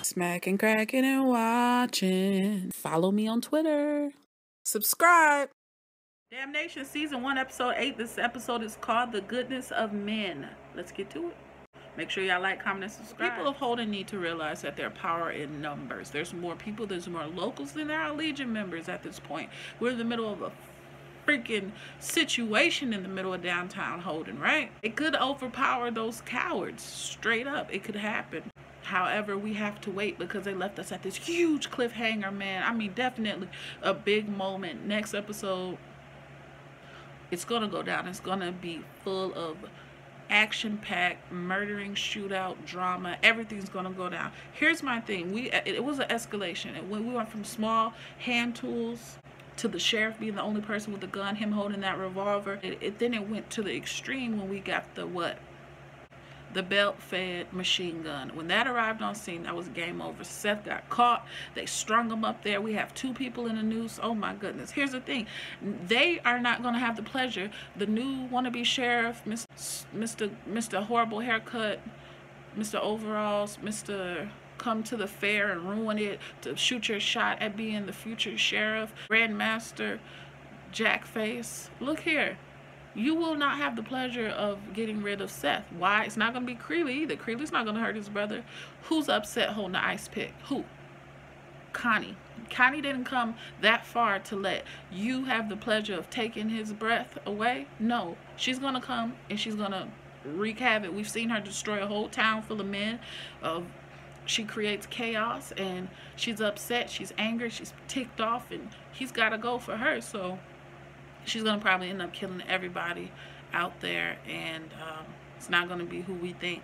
Smacking, cracking, and watching. Follow me on Twitter. Subscribe. Damnation Season 1, Episode 8. This episode is called The Goodness of Men. Let's get to it. Make sure y'all like, comment, and subscribe. People of Holden need to realize that their power in numbers. There's more people, there's more locals than there are Legion members at this point. We're in the middle of a freaking situation in the middle of downtown Holden, right? It could overpower those cowards, straight up. It could happen. However, we have to wait because they left us at this huge cliffhanger, man. I mean, definitely a big moment. Next episode, it's gonna go down. It's gonna be full of action-packed, murdering, shootout, drama. Everything's gonna go down. Here's my thing. It was an escalation. And when we went from small hand tools to the sheriff being the only person with a gun, him holding that revolver, then it went to the extreme when we got the belt-fed machine gun. When that arrived on scene, that was game over. Seth got caught. They strung him up there. We have 2 people in the noose. Oh my goodness. Here's the thing. They are not going to have the pleasure. The new wannabe sheriff, Mr. Horrible Haircut, Mr. Overalls, Mr. Come to the fair and ruin it, to shoot your shot at being the future sheriff, Grandmaster Jackface. Look here. You will not have the pleasure of getting rid of Seth. Why? It's not going to be Creeley either. Creeley's not going to hurt his brother. Who's upset holding the ice pick? Who? Connie. Connie didn't come that far to let you have the pleasure of taking his breath away. No. She's going to come and she's going to wreak havoc. We've seen her destroy a whole town full of men. She creates chaos and she's upset. She's angry. She's ticked off and he's got to go for her. So she's going to probably end up killing everybody out there, and it's not going to be who we think.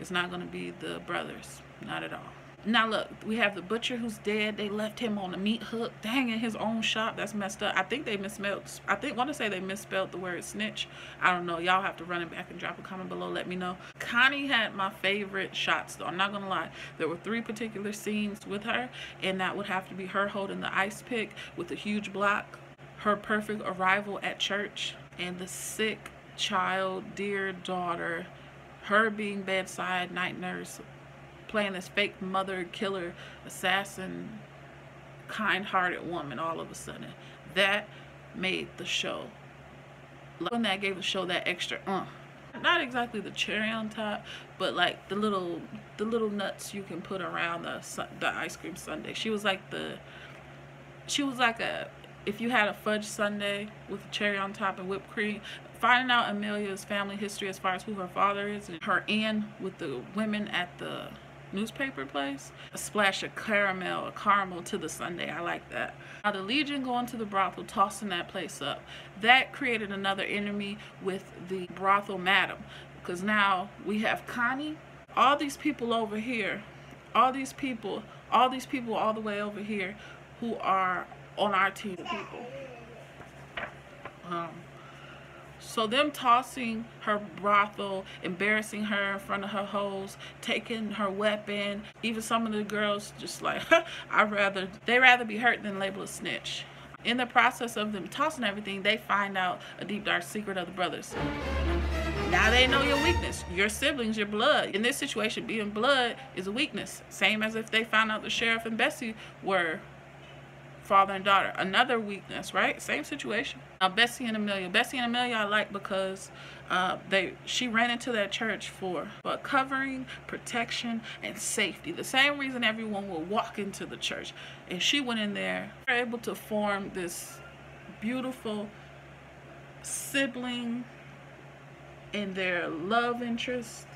It's not going to be the brothers. Not at all. Now look, we have the butcher who's dead. They left him on a meat hook, dang, in his own shop. That's messed up. I think they misspelled, want to say they misspelled the word snitch. I don't know. Y'all have to run it back and drop a comment below. Let me know. Connie had my favorite shots, though. I'm not going to lie. There were 3 particular scenes with her, and that would have to be her holding the ice pick with a huge block, her perfect arrival at church, and the sick child, dear daughter, her being bedside night nurse, playing this fake mother, killer, assassin, kind-hearted woman all of a sudden. That made the show. When that gave the show that extra not exactly the cherry on top, but like the little nuts you can put around the ice cream sundae. She was like if you had a fudge sundae with a cherry on top and whipped cream. Finding out Amelia's family history as far as who her father is, and her in with the women at the newspaper place. A splash of caramel to the sundae. I like that. Now the Legion going to the brothel, tossing that place up. That created another enemy with the brothel madam. Because now we have Connie, all these people over here, all these people all the way over here who are on our team of people. So them tossing her brothel, embarrassing her in front of her hoes, taking her weapon, even some of the girls just like, they'd rather be hurt than label a snitch. In the process of them tossing everything, they find out a deep dark secret of the brothers. Now they know your weakness, your siblings, your blood. In this situation, being blood is a weakness. Same as if they found out the sheriff and Bessie were father and daughter. Another weakness, right? Same situation. Now Bessie and Amelia I like because she ran into that church for covering, protection, and safety. The same reason everyone will walk into the church. And she went in there, able to form this beautiful sibling and their love interest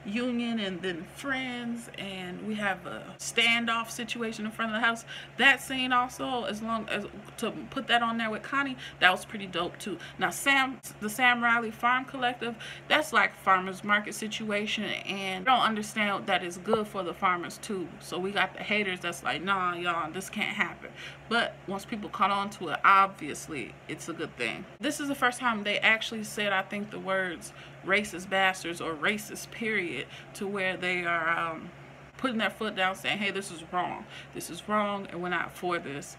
union, and then friends, and we have a standoff situation in front of the house. That scene also, as long as to put that on there with Connie, that was pretty dope too. Now the Sam Riley Farm Collective, that's like farmers market situation, and I don't understand that is good for the farmers too. So we got the haters that's like, nah y'all, this can't happen. But once people caught on to it, obviously it's a good thing. This is the first time they actually said, I think, the words racist bastards or racist period, to where they are putting their foot down, saying, hey, this is wrong. This is wrong, and we're not for this.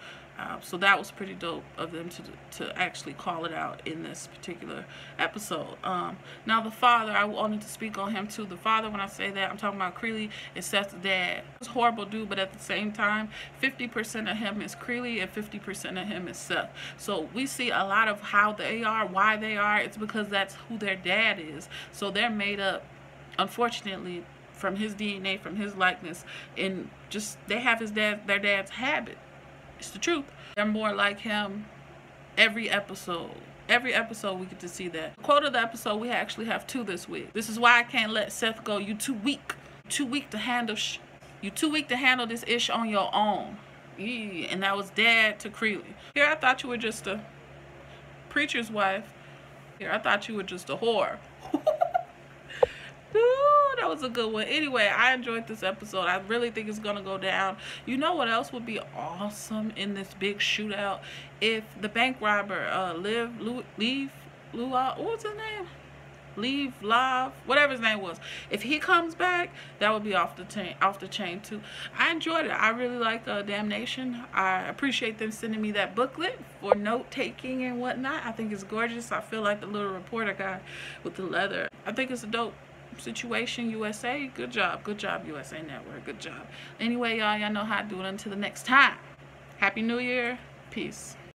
So that was pretty dope of them to actually call it out in this particular episode. Now the father, I wanted to speak on him too. The father, when I say that, I'm talking about Creeley, is Seth's dad. He's a horrible dude, but at the same time, 50% of him is Creeley and 50% of him is Seth. So we see a lot of how they are, why they are. It's because that's who their dad is. So they're made up, unfortunately, from his DNA, from his likeness, and just they have their dad's habit. It's the truth. They're more like him every episode. Every episode we get to see that. Quote of the episode, we actually have 2 this week. This is why I can't let Seth go. You too weak. Too weak to handle You too weak to handle this ish on your own. Yeah. And that was dad to Creeley. Here, I thought you were just a preacher's wife. Here, I thought you were just a whore. Ooh, that was a good one. Anyway, I enjoyed this episode. I really think it's gonna go down. You know what else would be awesome in this big shootout? If the bank robber, what was his name? Leave Live, whatever his name was. If he comes back, that would be off the chain too. I enjoyed it. I really like Damnation. I appreciate them sending me that booklet for note taking and whatnot. I think it's gorgeous. I feel like the little reporter guy with the leather. I think it's a dope situation. USA, good job USA Network, good job. Anyway, y'all know how to do it. Until the next time, happy new year, peace.